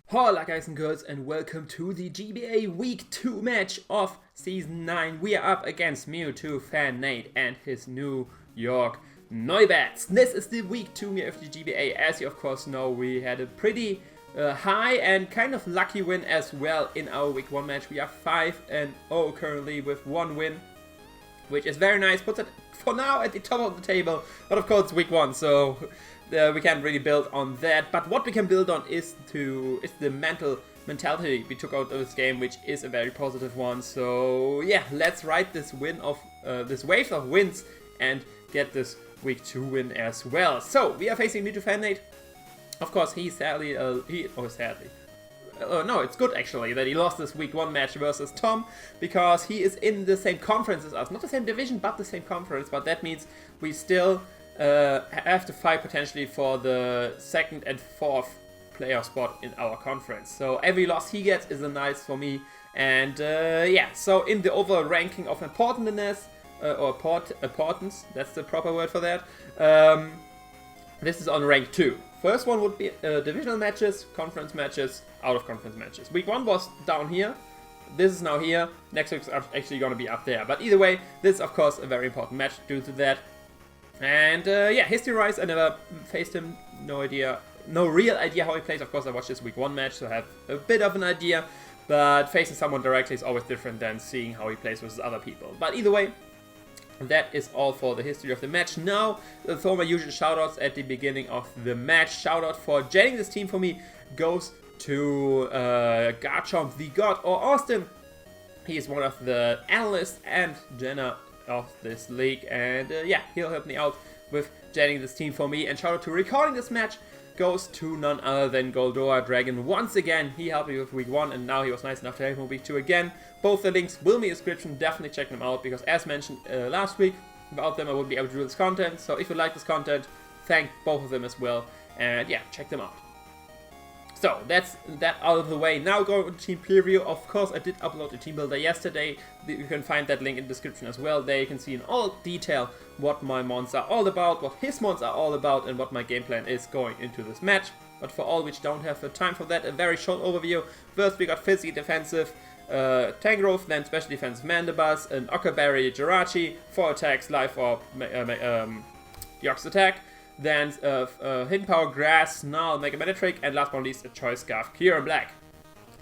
Hola guys and girls, and welcome to the GBA Week 2 match of Season 9. We are up against Mewtwo fan Nate and his new York Noibats. This is the Week 2 of the GBA. As you of course know, we had a pretty high and kind of lucky win as well in our Week 1 match. We are 5-0 currently with 1 win, which is very nice. Puts it for now at the top of the table, but of course it's Week 1, so we can't really build on that. But what we can build on is the mentality we took out of this game, which is a very positive one. So yeah, let's ride this wave of wins and get this Week 2 win as well. So we are facing Mewtwo fan Nate. Of course, no, it's good actually that he lost this Week 1 match versus Tom, because he is in the same conference as us. Not the same division, but the same conference. But that means we still have to fight potentially for the 2nd and 4th player spot in our conference. So every loss he gets is a nice for me. And yeah, so in the overall ranking of importance, that's the proper word for that, this is on rank 2. First one would be divisional matches, conference matches, out of conference matches. Week 1 was down here. This is now here. Next week's actually going to be up there. But either way, this is of course a very important match due to that. And yeah, history-wise, I never faced him. No real idea how he plays. Of course, I watched this Week 1 match, so I have a bit of an idea. But facing someone directly is always different than seeing how he plays versus other people. But either way, that is all for the history of the match. Now, for my usual shoutouts at the beginning of the match. Shoutout for joining this team for me goes to GarchompTHEgod, or Austin. He is one of the analysts and Jenna of this league, and yeah, he'll help me out with joining this team for me. And shout out to recording this match goes to none other than GoldoaDragon. Once again, he helped me with Week 1, and now he was nice enough to help me with Week 2 again. Both the links will be in the description. Definitely check them out, because as mentioned last week, without them I wouldn't be able to do this content. So if you like this content, thank both of them as well, and yeah, check them out. So that's that out of the way. Now going to team preview. Of course, I did upload a team builder yesterday. You can find that link in the description as well. There you can see in all detail what my mons are all about, what his mons are all about, and what my game plan is going into this match. But for all which don't have the time for that, a very short overview. First, we got Fizzy defensive Tangrowth, then special defensive Mandibuzz, an Ockerberry Jirachi, 4 attacks, Life Orb, York's attack. Then Hidden Power, Grass, Snarl, Mega Manectric, and last but not least, a Choice Scarf, Kieran Black.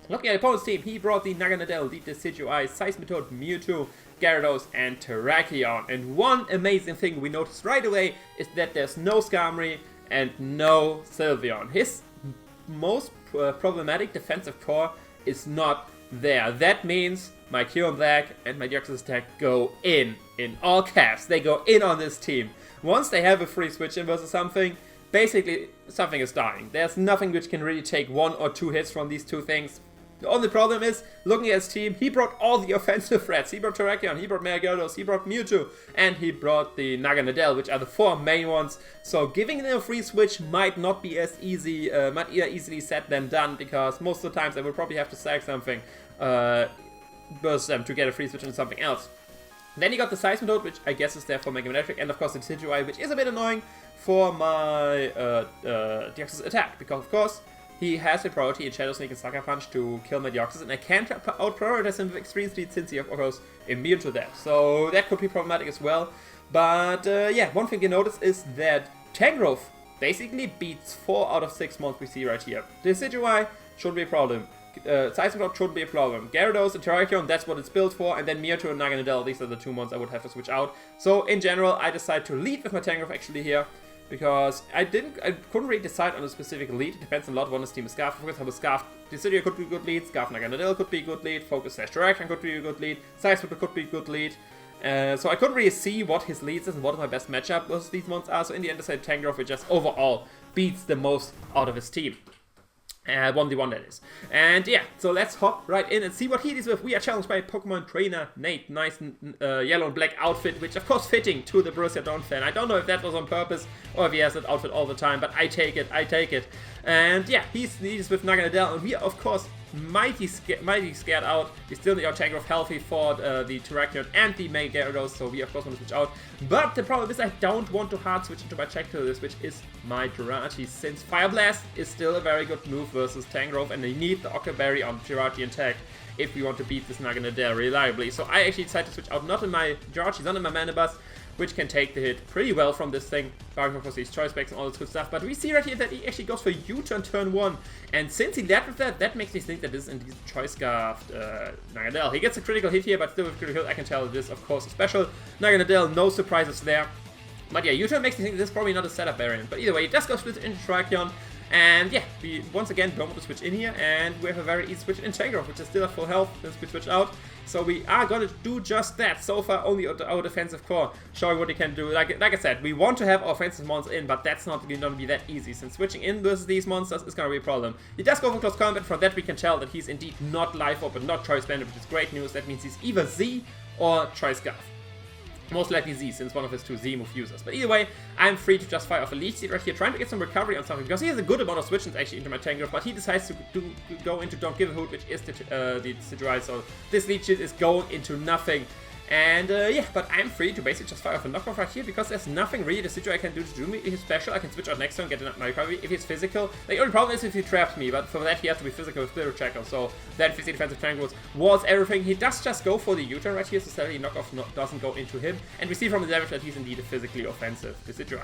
Looking at the opponent's team, he brought the Naganadel, the Decidueye, Seismitoad, Mewtwo, Gyarados, and Terrakion. And one amazing thing we noticed right away is that there's no Skarmory and no Sylveon. His most problematic defensive core is not there. That means my Kieran Black and my York's attack go in all caps. They go in on this team. Once they have a free switch in versus something, basically something is dying. There's nothing which can really take 1 or 2 hits from these two things. The only problem is, looking at his team, he brought all the offensive threats. He brought Terrakion, he brought Gyarados, he brought Mewtwo, and he brought the Naganadel, which are the 4 main ones. So giving them a free switch might not be as easy, easily said than done, because most of the times I will probably have to sack something versus them to get a free switch into something else. Then you got the Seismitoad, which I guess is there for Mega Manectric, and of course the Decidueye, which is a bit annoying for my Deoxys attack, because of course he has a priority in Shadow Sneak and Sucker Punch to kill my Deoxys, and I can't out-prioritize him with Extreme Speed since he of course immune to that. So that could be problematic as well. But yeah, one thing you notice is that Tangrowth basically beats 4 out of 6 mons we see right here. The Decidueye shouldn't be a problem. Seismitoad shouldn't be a problem. Gyarados and Terrakion, that's what it's built for, and then Mewtwo and Naganadel, these are the 2 mons I would have to switch out. So in general, I decided to lead with my Tangrowth actually here, because I couldn't really decide on a specific lead. It depends a lot on his team is Scarf. For example, Scarf Decidueye could be a good lead, Scarf Naganadel could be a good lead, Focus Terrakion could be a good lead, Seismitoad could be a good lead. So I couldn't really see what his leads is and what my best matchup versus these mons are. So in the end, I decided Tangrowth, which just overall beats the most out of his team. 1v1 that is. And yeah, so let's hop right in and see what he deals with. We are challenged by Pokemon trainer Nate. Nice yellow and black outfit, which of course fitting to the Borussia Donphan. I don't know if that was on purpose or if he has that outfit all the time, but I take it. And yeah, he deals with Naganadel, and we are of course mighty scared out. We still need our Tangrowth healthy for the Terrakion and the Mega Gyarados, so we of course want to switch out. But the problem is I don't want to hard switch into my Checkmate, which is my Jirachi, since Fire Blast is still a very good move versus Tangrowth, and we need the Occa Berry on Jirachi and Tag if we want to beat this Naganadel reliably. So I actually decided to switch out not in my Jirachi, not in my Manabus, which can take the hit pretty well from this thing, barring of course these choice specs and all this good stuff. But we see right here that he actually goes for U-turn turn 1, and since he led with that, that makes me think that this is indeed choice scarfed Naganadel. He gets a critical hit here, but still with critical hit I can tell this of course a special Naganadel, no surprises there. But yeah, U-turn makes me think this is probably not a setup variant. But either way, it does go split into Terrakion. And yeah, we once again don't want to switch in here, and we have a very easy switch in Tangrowth, which is still at full health since we switched out. So we are going to do just that. So far, only our defensive core showing what he can do. Like I said, we want to have our offensive monsters in, but that's not going to be that easy, since switching in versus these monsters is going to be a problem. He does go for close combat. From that, we can tell that he's indeed not Life Orb and not Choice Bandit, which is great news. That means he's either Z or Choice Scarf. Most likely Z, since one of his 2 Z move users. But either way, I'm free to just fire off a Leech Seed right here, trying to get some recovery on something, because he has a good amount of switches actually into my Tangrowth, but he decides to go into Don't Give a Hoot, which is the Scizor, so this Leech Seed is going into nothing. And yeah, but I'm free to basically just fire off a knockoff right here, because there's nothing really the Scizor can do to do me. If he's special, I can switch out next turn, get my recovery. If he's physical, the only problem is if he traps me, but for that he has to be physical with Spirit Checker, so that 50 defensive Tangrowth was everything. He does just go for the U-turn right here, so sadly knockoff doesn't go into him, and we see from the damage that he's indeed a physically offensive Scizor.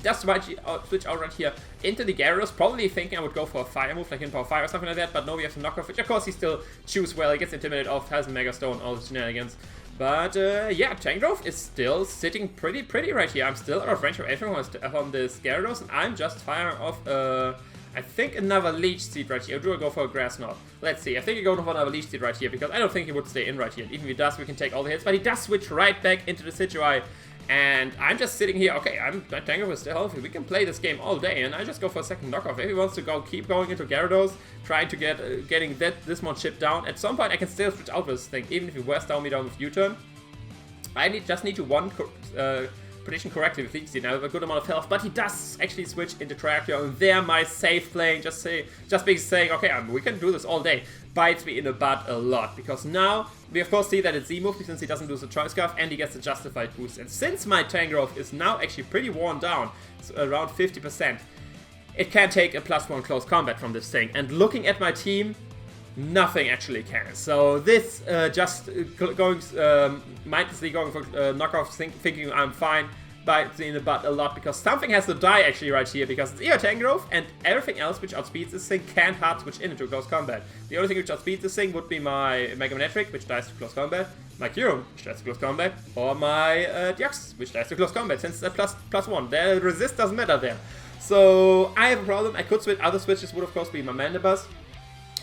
Just switch out right here into the Gyarados, probably thinking I would go for a fire move, like in Power Fire or something like that, but no, we have to knock off, which of course he still chews well. He gets intimidated off, has a Mega Stone, all the shenanigans. But yeah, Tangrowth is still sitting pretty right here. I'm still out of range of everything on this Gyarados, and I'm just firing off I think another Leech Seed right here. Or do I go for a Grass Knot? Let's see. I think I go for another Leech Seed right here, because I don't think he would stay in right here. And even if he does, we can take all the hits, but he does switch right back into the Scizor. And I'm just sitting here, okay, Tangrowth is still healthy, we can play this game all day, and I just go for a second knockoff. If he wants to keep going into Gyarados, trying to getting this one chip down, at some point I can still switch out with this thing, even if he wears me down with U-turn. I just need to prediction correctly with Leech Seed. Now I have a good amount of health, but he does actually switch into Terrakion, and there my safe playing, just basically saying, okay, we can do this all day, bites me in the butt a lot, because now we of course see that it's Z move, since he doesn't lose the Choice Scarf, and he gets a Justified boost. And since my Tangrowth is now actually pretty worn down, so around 50%, it can take a +1 close combat from this thing. And looking at my team, nothing actually can. So this mindlessly going for knockoff, thinking I'm fine, bites me in the butt a lot, because something has to die actually right here, because it's either Tangrowth, and everything else which outspeeds this thing can't hard switch into close combat. The only thing which outspeeds this thing would be my Mega Manectric, which dies to close combat, my Kyurem, which dies to close combat, or my Deoxys, which dies to close combat, since it's a +1. The resist doesn't matter there. So I have a problem. I could switch. Other switches would of course be my Manabus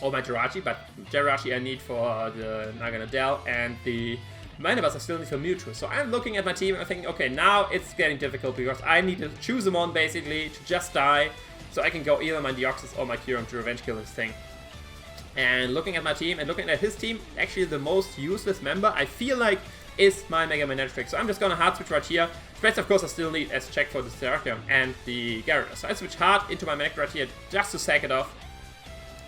or my Jirachi, but Jirachi I need for the Naganadel, and the Manabus I still need for Mewtwo. So I'm looking at my team and I'm thinking, okay, now it's getting difficult, because I need to choose them on basically to just die, so I can go either my Deoxys or my Kyurem to revenge kill this thing. And looking at my team and looking at his team, actually the most useless member I feel like is my Mega Manectric. So I'm just gonna hard switch right here. Spreads of course I still need as check for the Terrakion and the Gyarados. So I switch hard into my Manectric right here just to sack it off.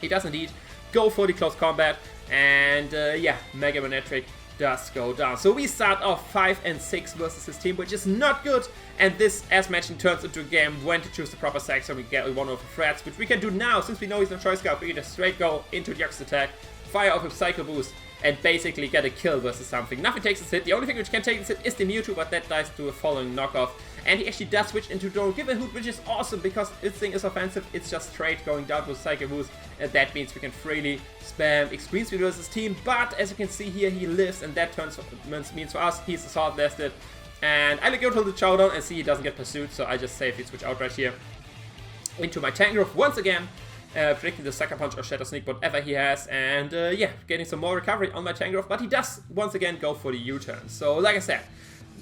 He does indeed go for the close combat, and yeah, Mega Manectric does go down. So we start off 5 and 6 versus his team, which is not good. And this, as mentioned, turns into a game when to choose the proper sack, so we get one of the threats, which we can do now, since we know he's no Choice Scarf. We can just straight go into the Deoxys attack, fire off with Psycho Boost, and basically get a kill versus something. Nothing takes this hit. The only thing which can take this hit is the Mewtwo, but that dies to a following knockoff. And he actually does switch into Don't Give a Hoot, which is awesome, because this thing is offensive. It's just straight going down with Psycho Boost, and that means we can freely spam Extreme Speed versus team. But as you can see here, he lives, and that means for us, he's assault vested. And I go to the Showdown and see he doesn't get pursued, so I just safely switch out right here into my Tangrowth once again. Predicting the Sucker Punch or Shadow Sneak, whatever he has, and yeah, getting some more recovery on my Tangrowth, but he does once again go for the U-turn. So like I said,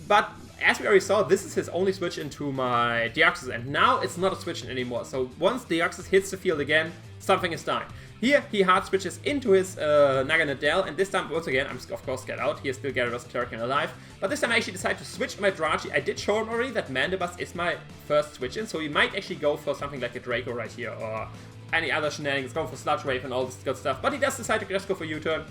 but as we already saw, this is his only switch into my Deoxys, and now it's not a switch anymore. So once Deoxys hits the field again, something is dying. Here, he hard switches into his Naganadel, and this time, once again, I'm of course scared out. He is still Gyarados and Terrakion alive. But this time I actually decided to switch my Jirachi. I did show him already that Manabus is my first switch in, so he might actually go for something like a Draco right here, or any other shenanigans, going for Sludge Wave and all this good stuff. But he does decide to just go for U-turn.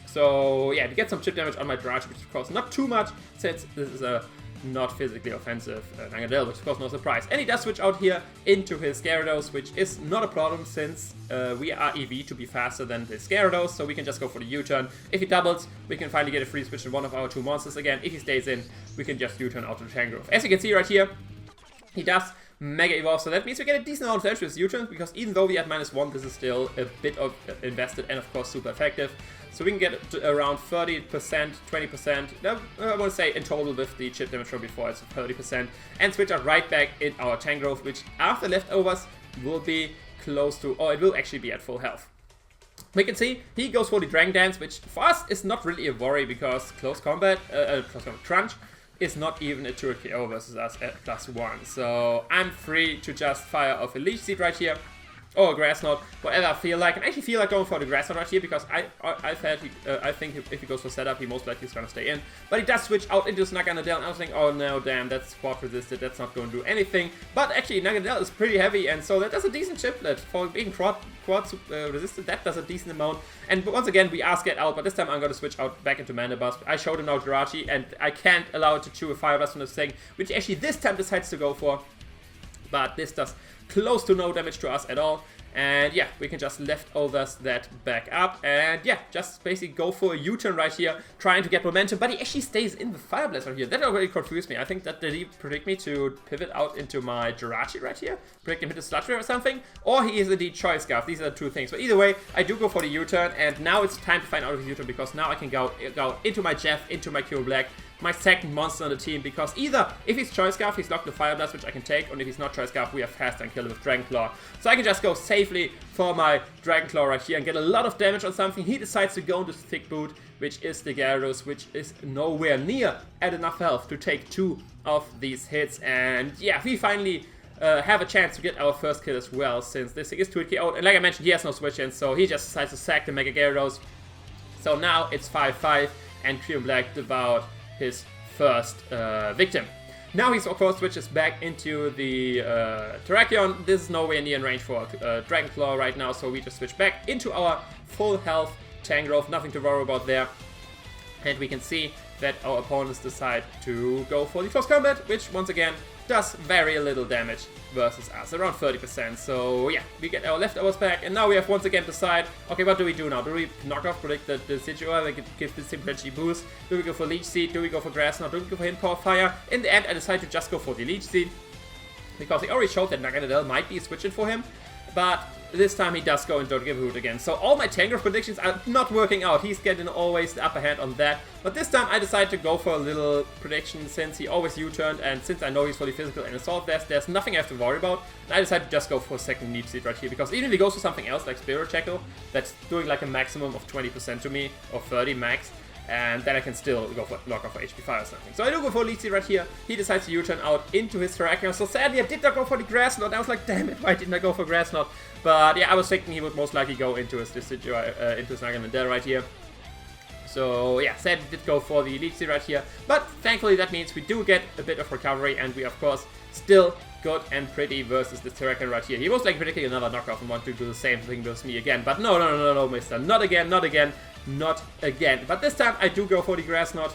So yeah, to get some chip damage on my Jirachi, which of course not too much, since this is a not physically offensive Naganadel, which of course no surprise. And he does switch out here into his Gyarados, which is not a problem since we are EV to be faster than the Gyarados, so we can just go for the U-turn. If he doubles, we can finally get a free switch in one of our 2 monsters again. If he stays in, we can just U-turn out to the Tangrowth. As you can see right here, he does Mega Evolve, so that means we get a decent amount of damage with U-turns, because even though we had -1, this is still a bit of invested and of course super effective. So we can get to around 30%, 20%, I want to say in total with the chip damage from before, it's 30%, and switch out right back in our Tangrowth, which after leftovers will be close to, or it will actually be at full health. We can see he goes for the Dragon Dance, which for us is not really a worry because close combat crunch is not even a turret KO versus us at +1. So I'm free to just fire off a Leech Seed right here. Or a Grass Knot, whatever I feel like. And I actually feel like going for the Grass Knot right here because I think if he goes for setup, he most likely is going to stay in. But he does switch out into Naganadel, and I was thinking, oh no, damn, that's quad resisted, that's not going to do anything. But actually, Naganadel is pretty heavy, and so that does a decent chiplet. For being quad resisted, that does a decent amount. And once again, we are scared out, but this time I'm going to switch out back into Mana Blast. I showed him now Jirachi, and I can't allow it to chew a Fire Blast from this thing, which actually this time decides to go for. But this does close to no damage to us at all. And yeah, we can just leftovers that back up. And yeah, just basically go for a U-turn right here, trying to get momentum. But he actually stays in the Fire Blast right here. That already confused me. I think that did he predict me to pivot out into my Jirachi right here? Predict him to hit a Sludge Wave or something? Or he is indeed Choice Scarf. These are the 2 things. But either way, I do go for the U-turn. And now it's time to find out his U-turn, because now I can go into my Jeff, into my Q Black, my second monster on the team, because either if he's Choice Scarf, he's locked the Fire Blast, which I can take, and if he's not Choice Scarf, we are fast and kill him with Dragon Claw. So I can just go safely for my Dragon Claw right here and get a lot of damage on something. He decides to go into Thick Boot, which is the Gyarados, which is nowhere near at enough health to take 2 of these hits. And yeah, we finally have a chance to get our first kill as well, since this thing is 2-hit KO. And like I mentioned, he has no switch in, so he just decides to sack the Mega Gyarados. So now it's 5-5, and Cream Black devoured his first victim. Now he of course switches back into the Terrakion. This is nowhere near in range for Dragon Claw right now, so we just switch back into our full health Tangrowth, nothing to worry about there. And we can see that our opponents decide to go for the close combat, which once again does very little damage versus us, around 30%. So yeah, we get our leftovers back, and now we have once again to decide, okay, what do we do now? Do we knock off, predict the Scizor, we give the Simplicity boost? Do we go for Leech Seed? Do we go for Grass Knot? Do we go for Hidden Power Fire? In the end, I decided to just go for the Leech Seed, because he already showed that Naganadel might be switching for him, but this time he does go into Givehoot again. So all my Tangrowth predictions are not working out. He's getting always the upper hand on that. But this time I decided to go for a little prediction, since he always U-turned, and since I know he's fully physical and Assault Vest, there's nothing I have to worry about. And I decided to just go for a second Leech Seed right here, because even if he goes for something else like Spirit Tackle, that's doing like a maximum of 20% to me, or 30 max, and then I can still go for lock off for HP 5 or something. So I do go for Leech Seed right here. He decides to U-turn out into his Terrakion. So sadly I did not go for the Grass Knot. I was like, damn it, why didn't I go for Grass Knot? But yeah, I was thinking he would most likely go into his Naganadel right here. So yeah, sadly did go for the Leech Seed right here. But thankfully that means we do get a bit of recovery, and we of course still good and pretty versus the Terrakion right here. He was like predicting another knockoff and want to do the same thing with me again. But no, mister. Not again, not again. Not again. But this time I do go for the Grass Knot.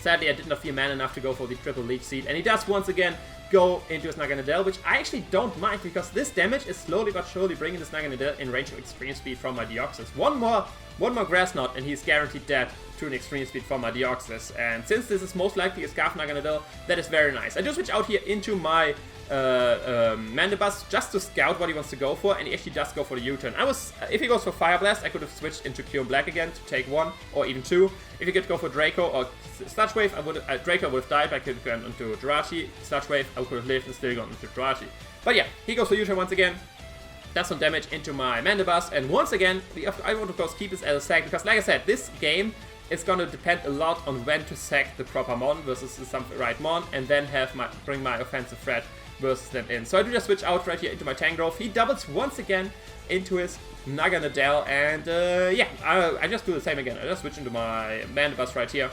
Sadly, I did not feel man enough to go for the triple Leech Seed. And he does once again go into his Naganadel, which I actually don't mind, because this damage is slowly but surely bringing this Naganadel in range of Extreme Speed from my Deoxys. One more Grass Knot and he's guaranteed dead to an Extreme Speed from my Deoxys. And since this is most likely a Scarf Naganadel, that is very nice. I do switch out here into my Mandibuzz just to scout what he wants to go for, and he actually does go for the U-turn. If he goes for Fire Blast, I could have switched into Pure Black again to take 1 or even 2. If he could go for Draco or Sludge Wave, Draco would have died. I could have gone into Jirachi. Sludge Wave, I could have lived and still gone into Jirachi. But yeah, he goes for U-turn once again. Does some damage into my Mandibuzz, and once again, I want to of course keep this as a sack, because like I said, this game is going to depend a lot on when to sack the proper Mon versus the right Mon, and then bring my offensive threat versus them in. So I do just switch out right here into my Tangrowth. He doubles once again into his Naganadel, and yeah, I just do the same again. I just switch into my Mandibuzz right here.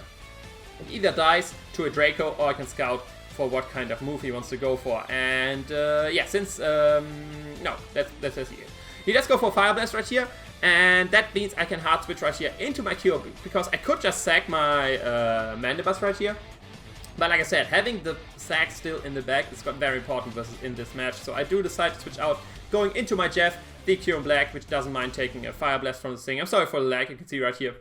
It either dies to a Draco, or I can scout for what kind of move he wants to go for. And yeah, since no, that's it. He does go for Fire Blast right here, and that means I can hard switch right here into my Cure, because I could just sack my Mandibuzz right here. But like I said, having the sack still in the back is very important in this match. So I do decide to switch out, going into my Jeff, the Cure Black, which doesn't mind taking a Fire Blast from the thing. I'm sorry for the lag, you can see right here.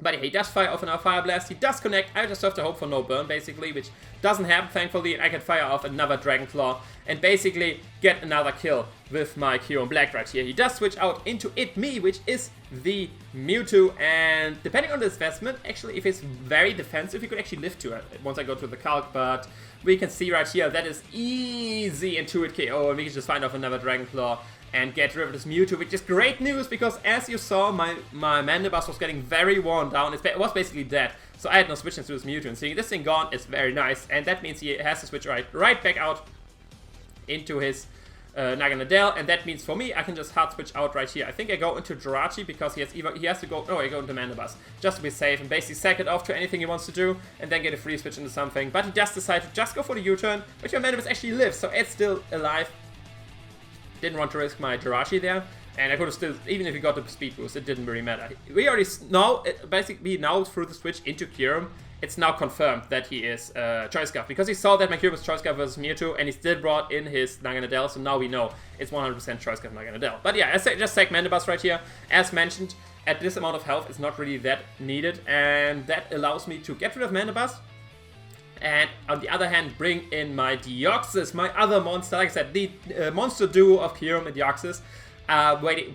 But yeah, he does fire off another Fire Blast, he does connect, I just have to hope for no burn basically, which doesn't happen thankfully, and I can fire off another Dragon Claw and basically get another kill with my Kyurem Black right here. He does switch out into Me, which is the Mewtwo, and depending on the investment, actually if it's very defensive, you could actually live to it once I go to the calc, but we can see right here that is easy Intuit KO, and we can just find off another Dragon Claw and get rid of this Mewtwo, which is great news, because as you saw, my Mandibuzz was getting very worn down. It was basically dead, so I had no switch into this Mewtwo, and seeing this thing gone is very nice, and that means he has to switch right back out into his Naganadel, and that means for me, I can just hard switch out right here. I think I go into Jirachi, because he has to go, no, I go into Mandibuzz, just to be safe, and basically sack it off to anything he wants to do, and then get a free switch into something, but he does decide to just go for the U-turn, which my Mandibuzz actually lives, so it's still alive. Didn't want to risk my Jirachi there, and I could have still, even if he got the speed boost, it didn't really matter. We already know, basically now through the switch into Kyurem, it's now confirmed that he is Choice Scarf, because he saw that my Kyurem was Choice Scarf versus Mewtwo, and he still brought in his Naganadel, so now we know it's 100% Choice Scarf Naganadel. But yeah, I just sack Mandibuzz right here. As mentioned, at this amount of health, it's not really that needed, and that allows me to get rid of Mandibuzz. And on the other hand, bring in my Deoxys, my other monster. Like I said, the monster duo of Kyurem and Deoxys,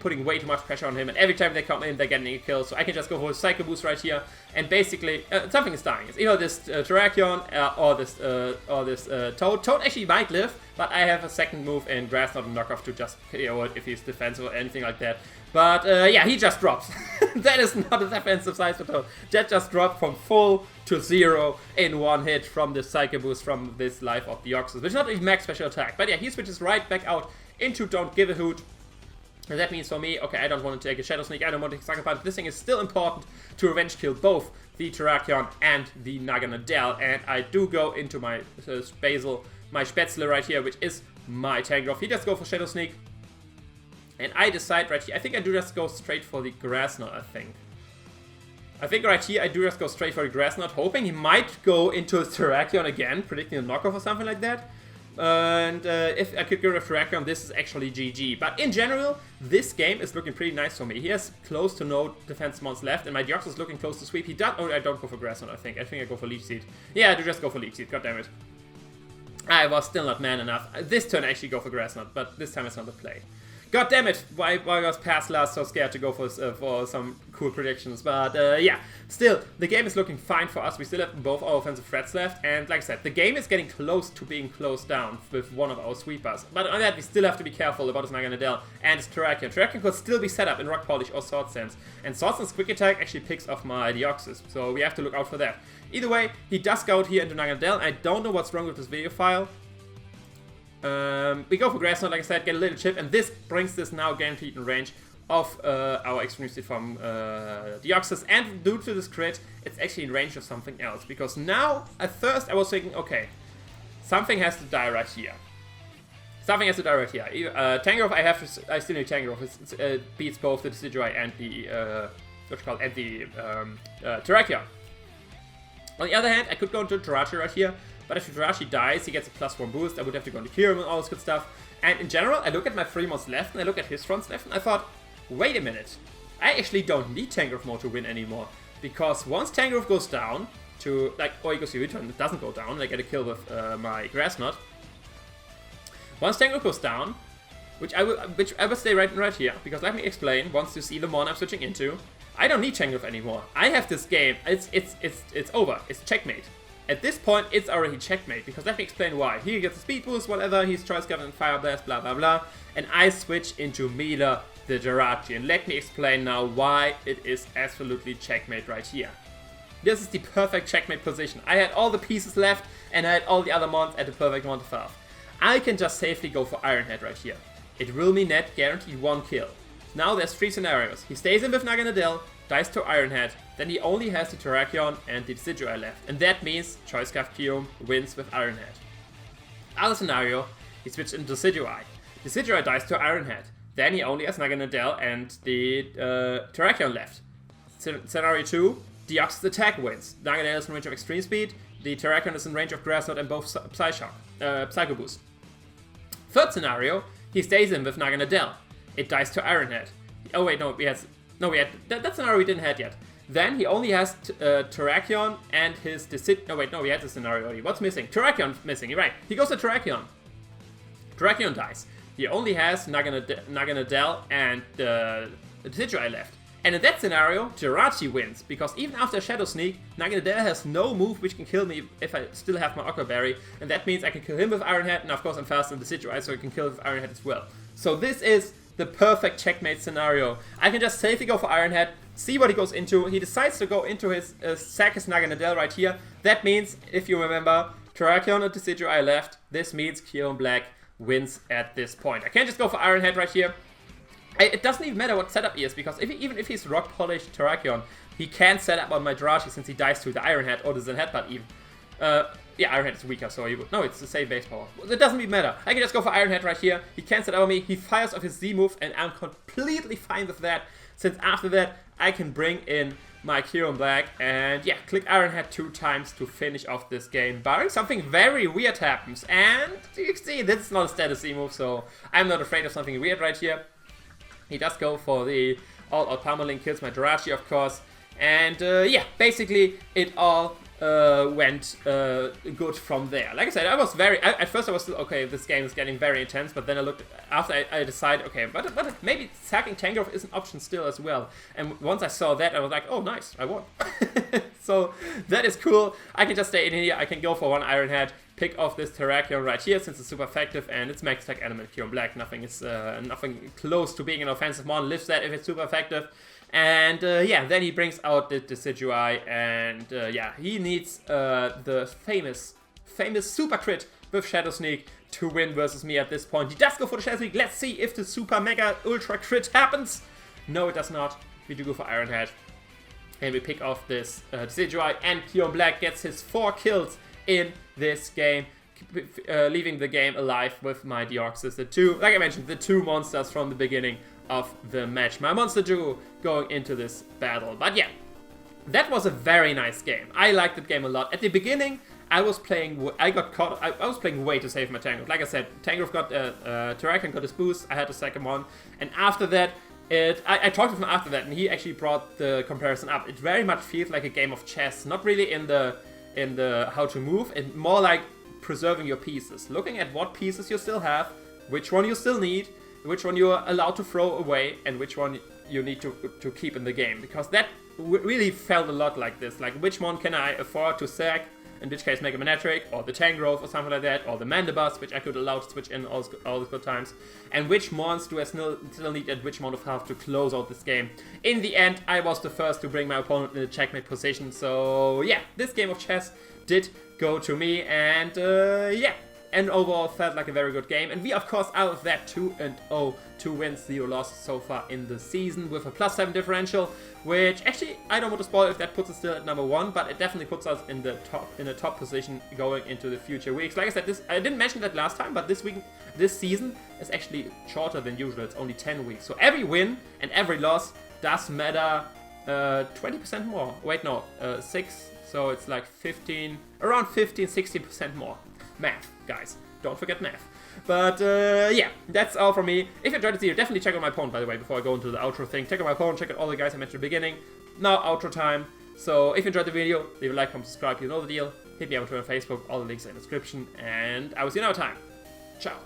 putting way too much pressure on him. And every time they come in, they're getting a kill. So I can just go for a Psycho Boost right here. And basically, something is dying. It's either this Terrakion or this Toad. Toad actually might live, but I have a second move in Grass Knot and Knockoff to just KO it if he's defensive or anything like that. But yeah, he just drops. That is not a defensive size for Toad. That just dropped from full to 0 in one hit from this Psycho Boost from this Life of Deoxys, which is not even max special attack. But yeah, he switches right back out into Don't Give a Hoot. And that means for me, okay, I don't want to take a Shadow Sneak, I don't want to take a Sucker Punch. This thing is still important to revenge kill both the Terrakion and the Naganadel. And I do go into my my Spätzle right here, which is my Tangrowth. He does go for Shadow Sneak. And I decide right here, I think I do just go straight for the Grass Knot, I think right here I do just go straight for the Grass Knot, hoping he might go into his Terrakion again, predicting a knockoff or something like that. And if I could get rid of Terrakion, this is actually GG. But in general, this game is looking pretty nice for me. He has close to no defense mons left, and my Deoxys is looking close to sweep. He does. Oh, I don't go for Grass Knot, I think. I think I go for Leech Seed. Yeah, I do just go for Leech Seed. God damn it. I was still not man enough. This turn I actually go for Grass Knot, but this time it's not the play. God damn it, why was past last so scared to go for some cool predictions, but yeah, still, the game is looking fine for us. We still have both our offensive threats left, and like I said, the game is getting close to being closed down with one of our sweepers, but on that we still have to be careful about his Naganadel and his Terrakion. Terrakion could still be set up in Rock Polish or Sword Stance, and Sword Stance Quick Attack actually picks off my Deoxys, so we have to look out for that. Either way, he does go out here into Naganadel. I don't know what's wrong with this video file. We go for Grass Knot, like I said, get a little chip, and this brings this now guaranteed in range of our Extreme Speed from Deoxys, and due to this crit, it's actually in range of something else, because now, at first I was thinking, okay, something has to die right here. Something has to die right here. Tangrowth, I still need Tangrowth. It beats both the Decidueye and the, Terrakion. On the other hand, I could go into Jirachi right here, but if Jirachi dies, he gets a +1 boost. I would have to go into Kyurem and all this good stuff. And in general, I look at my Fremons left, and I look at his fronts left, and I thought, wait a minute. I actually don't need Tangrowth mode to win anymore. Because once Tangrowth goes down to, like, or he goes to U-turn, it doesn't go down, and I get a kill with my Grass Knot. Once Tangrowth goes down, which I will stay right here, because let me explain, once you see the mon I'm switching into, I don't need Tangrowth anymore. I have this game, it's over, it's checkmate. At this point, it's already checkmate, because let me explain why. He gets a speed boost, whatever, he's Choice Scarf and Fire Blast, blah blah blah, and I switch into Mila the Jirachi. And let me explain now why it is absolutely checkmate right here. This is the perfect checkmate position. I had all the pieces left, and I had all the other mons at the perfect amount of health. I can just safely go for Iron Head right here. It will me net guaranteed 1 kill. Now there's 3 scenarios. He stays in with Naganadel, dies to Iron Head, then he only has the Terrakion and the Decidueye left. And that means Choice Scarf Kyurem wins with Iron Head. Other scenario, he switched into Decidueye. Decidueye dies to Iron Head. Then he only has Naganadel and the Terrakion left. Scenario 2, Deoxys attack wins. Naganadel is in range of Extreme Speed, the Terrakion is in range of Grass Knot and both Psycho Boost. Third scenario, he stays in with Naganadel. It dies to Iron Head. Oh wait, no, that scenario we didn't have yet. Then he only has Terrakion and his Decidueye. No wait, no, we had the scenario already. What's missing? Terrakion missing, you're right. He goes to Terrakion. Terrakion dies. He only has Naganadel and Decidueye left. And in that scenario, Jirachi wins, because even after Shadow Sneak, Naganadel has no move which can kill me if I still have my Aqua Berry, and that means I can kill him with Iron Head, and of course I'm faster than Decidueye, so I can kill him with Iron Head as well. So this is the perfect checkmate scenario. I can just safely go for Iron Head, see what he goes into. He decides to go into his Sack's Naganadel right here. That means, if you remember, Terrakion and Decidueye left. This means Kyurem Black wins at this point. I can't just go for Iron Head right here. It doesn't even matter what setup he is, because even if he's Rock Polished Terrakion, he can set up on my Jirachi since he dies to the Iron Head or the Zen Headbutt even. Yeah, Iron Head is weaker, so he would. No, it's the same base power. It doesn't even matter. I can just go for Iron Head right here. He can't set up on me. He fires off his Z move, and I'm completely fine with that, since after that I can bring in my Kyurem Black and yeah, click Iron Head 2 times to finish off this game, barring something very weird happens. And you can see this is not a status Z move, so I'm not afraid of something weird right here. He does go for the all-out Pummeling, kills my Jirachi, of course. And yeah, basically it all went good from there. Like I said, I was at first I was still, okay, this game is getting very intense, but then I looked, after I decided, okay, but maybe sacking Tangrowth is an option still as well. And once I saw that, I was like, oh, nice, I won. So that is cool. I can just stay in here, I can go for one Iron Head, pick off this Terrakion right here since it's super effective and it's max attack element Kyurem Black. Nothing is nothing close to being an offensive mon. Lives that if it's super effective. And yeah, then he brings out the Decidueye and yeah, he needs the famous super crit with Shadow Sneak to win versus me at this point. He does go for the Shadow Sneak. Let's see if the super mega ultra crit happens. No, it does not. We do go for Iron Head. And we pick off this Decidueye, and Kyurem Black gets his 4 kills in this game, leaving the game alive with my Deoxys, the 2, like I mentioned, the 2 monsters from the beginning of the match. My monster duo going into this battle. But yeah, that was a very nice game. I liked that game a lot. At the beginning, I was playing way too safe my Tangrowth. Like I said, Tangrowth got Terrakion got his boost. I had the second one, and after that, I talked with him after that, and he actually brought the comparison up. It very much feels like a game of chess, not really in the how to move, and more like preserving your pieces, looking at what pieces you still have, which one you still need, which one you're allowed to throw away, and which one you need to keep in the game, because that really felt a lot like this, like which one can I afford to sack, in which case Mega Manectric, or the Tangrowth, or something like that, or the Mandibuzz, which I could allow to switch in all the good times, and which mons do I still need and which mon of half to close out this game. In the end, I was the first to bring my opponent in a checkmate position, so yeah, this game of chess did go to me, and yeah, and overall felt like a very good game. And we, of course, out of that 2-0, 2 wins, 0 losses so far in the season with a +7 differential, which actually I don't want to spoil if that puts us still at number 1, but it definitely puts us in the top position going into the future weeks. Like I said, I didn't mention that last time, but this season is actually shorter than usual. It's only 10 weeks, so every win and every loss does matter 20% more. Wait, no, 6. So it's like 16% more. Math, guys. Don't forget math. But yeah, that's all from me. If you enjoyed the video, definitely check out my opponent, by the way, before I go into the outro thing. Check out my opponent, check out all the guys I mentioned at the beginning. Now, outro time. So if you enjoyed the video, leave a like, comment, subscribe, you know the deal. Hit me up on Twitter and Facebook, all the links are in the description. And I will see you another time. Ciao.